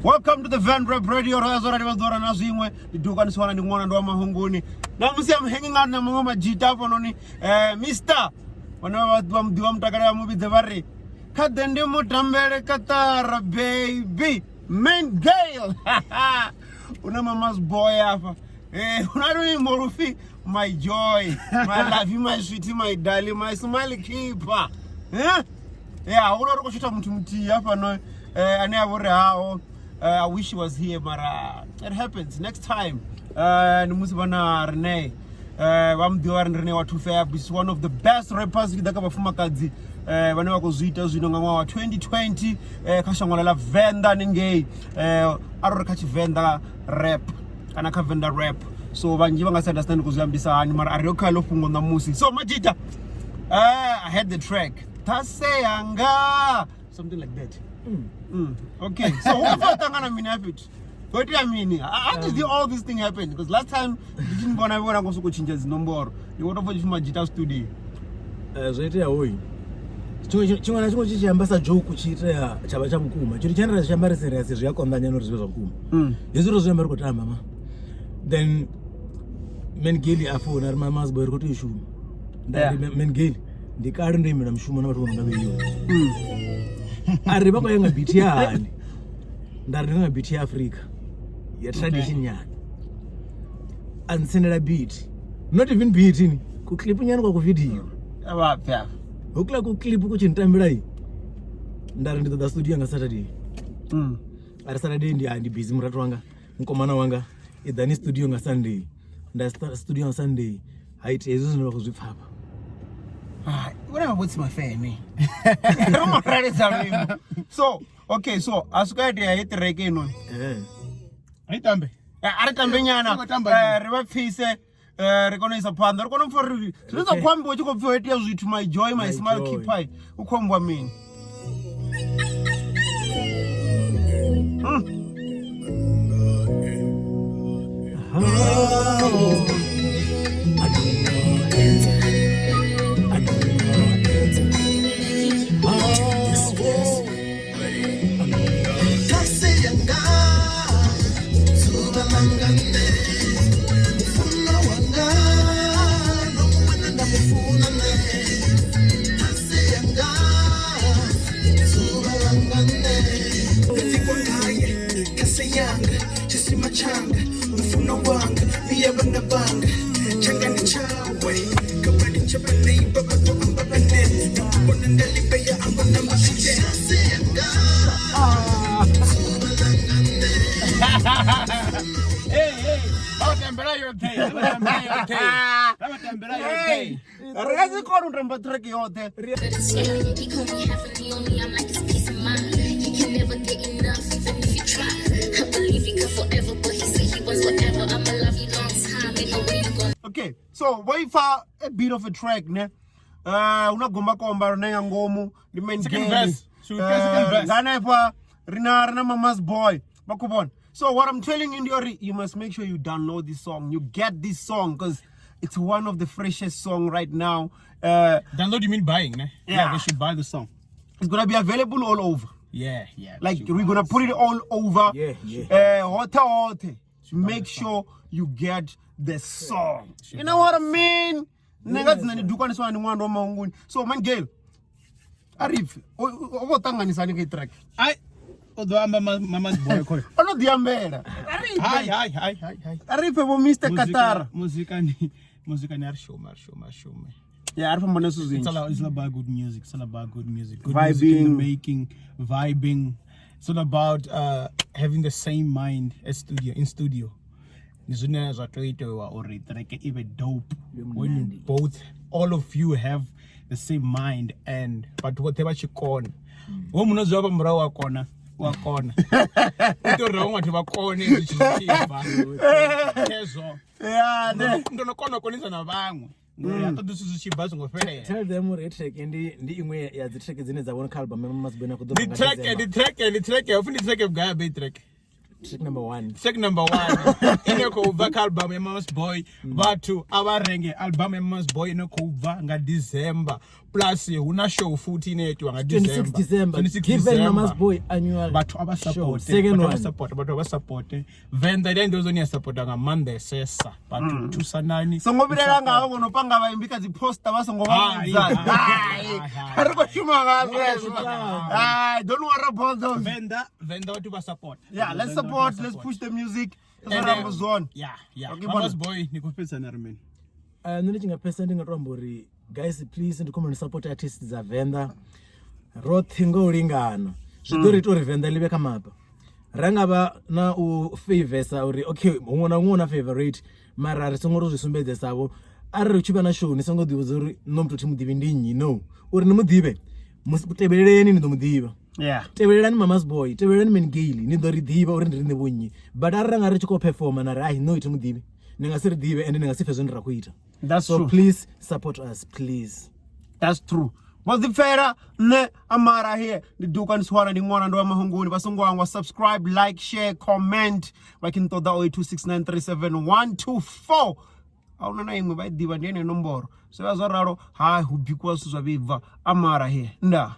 Welcome to the Van Rap Radio. Razora de Vadora Nazimwe, the Dukan Swan and the one and Roma Hunguni. Now, I'm hanging out in Mama Jita Pononi, Mr. Whenever Duam Takara movie the Varri. Cut the Nemo Tambere Qatar, baby. Main Gale. Unama's boy. Unadu Morufi, my joy, my love, my sweetie, my darling, my smiley keeper. Yeah, I would not go to Muti. I wish he was here, but it happens. Next time, Musibana Rene, Rene Watufe is one of the best rappers in the Kabafumakadzi. When I was with us, 2020, Kashangwala Venda Ninge, Arokachi Venda rap, Kanaka Venda rap. So, when you understand, because I'm this animal, Arioka Lopung on the music. So, Majita, I had the track. Taseyanga, something like that. Okay, so what do I mean? How did all this thing happen? Because last time you didn't go to change his number. You want to put my guitar studio. Zoete away. Chingwana chiko chichiyambasa joke kuchiita chaba chamukuma. Chiri chanira chambare serious zvakondanya norizvezva kuma. Yezuro zvemari kutamba ma. Then Mengeli afona ari mamazi boy kuti ishu. Ndari Mengeli ndikari ndimira mushumo nabatu vanonga veiyo. Ari bako yanga beat yani. Ndari nga beat ya Africa. Ya tradition yani. Ansendera beat. Not even beat ini. Ku clip nyani kwa ku video. Abapha. Ukula ku clip kuchintambira iyi. Ndari ndida studio yanga Saturday. Ari Saturday ndi busy muratu wanga. Nkomana wanga. Idani studio nga Sunday. Nda studio nga Sunday. Haiti ezo zinoba kuzvipfapa. What's my fan? So, okay, so Asuka de hit reggae. Aitambe. Aritambe nyana. River face recognize upon the recording for review. So this is what you go to my joy, my smile keep high. Who come what mean? Okay, so wait for a bit of a track, ne? Una gomba komba na ngomu, the main second verse. Second verse. Ganepa, Rina Mama's boy, Bakubon. So what I'm telling you, you must make sure you download this song. You get this song because it's one of the freshest song right now. Download, you mean buying, ne? Yeah, they should buy the song. It's gonna be available all over. Yeah. Like we're gonna put it all over. Yeah. Make sure you get the song. You know what I mean? So man, Gail, Arif, what track? Although I'm Mama's boy. Oh, not the Ambera. Hi. Arif, Mr. Qatar. Music and show me. Yeah, Arif Manasu. It's all about good music. It's all about good music. Good vibing. Music in the making, vibing. It's all about having the same mind as in studio. Even dope when you both, all of you have the same mind and but whatever you call. Tell them what it take and the way ya the track is in the one album must be the track Track number one. Inoko uva album Mama's boy. Batu awarenge album Mama's boy inoko uva nga December. plus una show futhi netwa nga 26 December 26 given Mama's Boy annual batho show abasupport second one batho abasupport Venda le ndozo ni supporta nga Monday sesa batho thusanani so ngobilela ngawo ngonopanga bayimbi kazi poster basongoba ari ko shuma ngazo don't worry about those Venda watu basupport yeah let's support let's push the music zone yeah okay, Mama's Boy nikupesa na Rumen nini chingapesa ndingatwamba uri guys please ndikomani support artists za Venda rothi ngolingana zvidori tori Venda libe kamapa rangava na u favor uri okay ngona favorite mara ri songo rozvisumbedze savo ari richiva na show ni songo divuza uri no mutoti mudivi ndinyi no uri ni mudive musitebeleleni ni ndo mudiva yeah tebelelani Mama's Boy tebelelani Mengeli ni ndo ridiva uri ndiri nevunyi but ari ranga richiko performa na rai no iti mudive ningasiri dive and ningasife zvendira kuita that's so true. please support us please that's true Mozifera ne amara here the duka ni swala ni mwana ndo wa mahunguni basongo wangu subscribe like share comment wakintoda 0826937124 auna na imwe baidiva ndene nomboro so yazoraro ha hubikwa suzwa biva amara here nda